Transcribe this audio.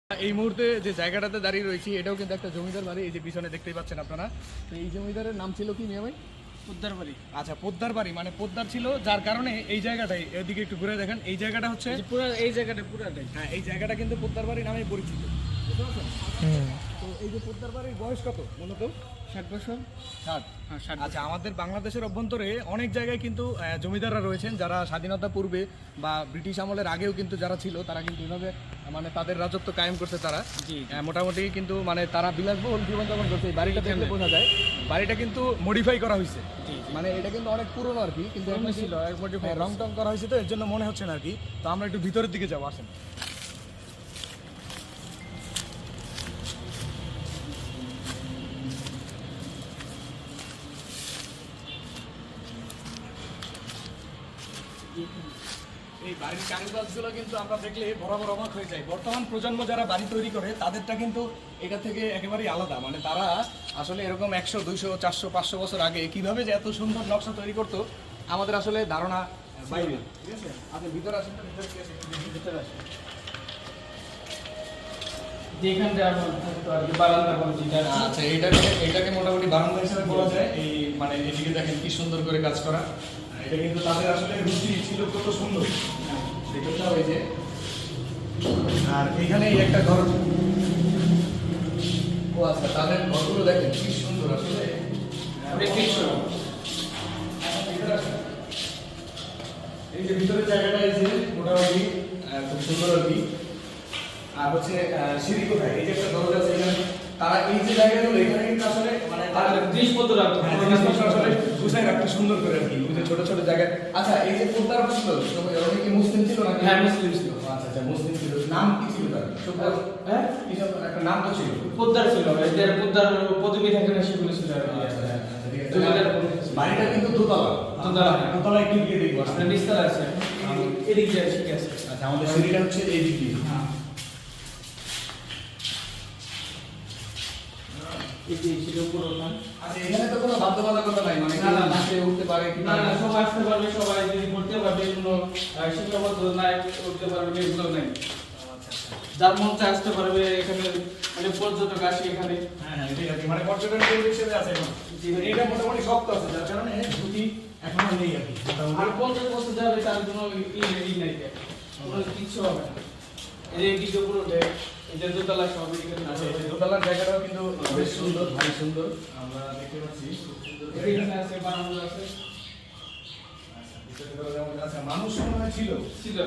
এই মুহূর্তে যে জায়গাটাতে দাঁড়িয়ে রয়েছি এটাও কিন্তু একটা জমিদার বাড়ি। এই যে পিছনে দেখতেই পাচ্ছেন আপনারা। তো এই জমিদারের নাম ছিল কি মিয়া ভাই? পোদ্দার বাড়ি। আচ্ছা, পোদ্দার বাড়ি, মানে পোদ্দার ছিল যার কারণে এই জায়গাটাই, এদিকে একটু ঘুরে দেখেন, এই জায়গাটা হচ্ছে পুরো এই জায়গাটা পুরাটাই। হ্যাঁ, এই জায়গাটা কিন্তু পোদ্দার বাড়ি নামে পরিচিত, বুঝতে পারছেন? তো এই যে পোদ্দার বাড়ির বয়স কত মূলত? 60 বছর। 60। হ্যাঁ 60। আচ্ছা, আমাদের বাংলাদেশের অভ্যন্তরে অনেক জায়গায় কিন্তু জমিদাররা রয়েছেন যারা স্বাধীনতা পূর্বে বা ব্রিটিশ আমলের আগেও কিন্তু যারা ছিল তারা কিন্তু এভাবে মানে তাদের রাজত্ব কায়েম করছে তারা। মোটামুটি কিন্তু মানে তারা বিলাসবহুল জীবনযাপন করছে। এই বাড়িটা দেখলে বোঝা যায় বাড়িটা কিন্তু মডিফাই করা হয়েছে, মানে এটা কিন্তু অনেক পুরনো আর কি, কিন্তু এখন ছিল রং টং করা হয়েছে, তো এর জন্য মনে হচ্ছে না আর কি। তো আমরা একটু ভিতরের দিকে যাবো, আসেন। এই বাড়ির কারুকাজগুলো কিন্তু আমরা দেখলে বরাবর অবাক হয়ে যাই। বর্তমান প্রজন্ম যারা বাড়ি তৈরি করে তাদেরটা কিন্তু এটা থেকে একেবারেই আলাদা। মানে তারা আসলে এরকম 100, 200, 400, 500 বছর আগে কিভাবে যে এত সুন্দর নকশা তৈরি করতো আমাদের আসলে ধারণা বাইরে। ঠিক আছে, আপনি ভিতরে আসেন তো, ভিতরে আসেন। যেখানটা আমরা থাকতো আর কি বারান্দা বলছি। আচ্ছা, এইটাকে মোটামুটি বারান্দা হিসেবে বলা যায়। এই মানে এদিকে দেখেন কি সুন্দর করে কাজ করা। এটা কিন্তু তাদের আসলে রুচি ছিল কত সুন্দর। দেখতে হবে যে, আর এখানে একটা ঘর। ও আচ্ছা, তাদের ঘরগুলো দেখেন কি সুন্দর আসলে। এই যে ভিতরের জায়গাটা, এই যে মোটামুটি খুব সুন্দর আর কি। আর হচ্ছে সিঁড়ি কোথায়, এই যে একটা দরজা আছে এখানে, তারা এই যে জায়গাগুলো এখানে কিন্তু আসলে মানে জিনিসপত্র রাখতো, আসলে গুছাই রাখতে সুন্দর করে আর কি, ছোট ছোট জায়গায়। আচ্ছা, এই যে পোদ্দার ছিল ওরা কি মুসলিম ছিল নাকি? হ্যাঁ, মুসলিম ছিল। আচ্ছা আচ্ছা, মুসলিম ছিল। নাম কি ছিল তার? হ্যাঁ, কিছু একটা নাম তো ছিল। পোদ্দার ছিল। এদের পোদ্দার পদবি থাকে না, সেগুলো ছিল। বাড়িটা কিন্তু দোতলা। দোতলায় কি দিয়ে দেখবো? আপনার নিচতলা আছে, এদিক দিয়ে ঠিক আছে। আচ্ছা, আমাদের সিঁড়িটা হচ্ছে এই দিক দিয়ে। হ্যাঁ, আচ্ছা, এখানে তো কোনো বাধ্যবাধকতা নাই, মানে না, না, না। নিচে উঠতে পারে কি না না, সবাই আসতে পারবে, সবাই যদি পড়তে পারবে, কোনো শিক্ষাগত নাই উঠতে পারবে, এগুলো নেই। যার মন চায় আসতে পারবে। এখানে মানে পর্যটক আসে এখানে। হ্যাঁ, ঠিক আছে, মানে পর্যটন কেন্দ্র হিসেবে আছে এখন। এটা মোটামুটি শক্ত আছে, যার কারণে ঝুঁকি এখনো নেই আর কি। আর 50 বছর যাবে তার কোনো ই নাই, কোনো কিছু হবে না। এই কিছু পুরো এই যে দোতলা সব এখানে আচ্ছা, আছে। এই দোতলার জায়গাটাও কিন্তু বেশ সুন্দর, ভারী সুন্দর আমরা দেখতে পাচ্ছি। খুব সুন্দর করে। এখানে আছে, বারান্দা আছে। আচ্ছা, ভিতরে যেমন আছে, মানুষ মনে হয় ছিল। ছিল।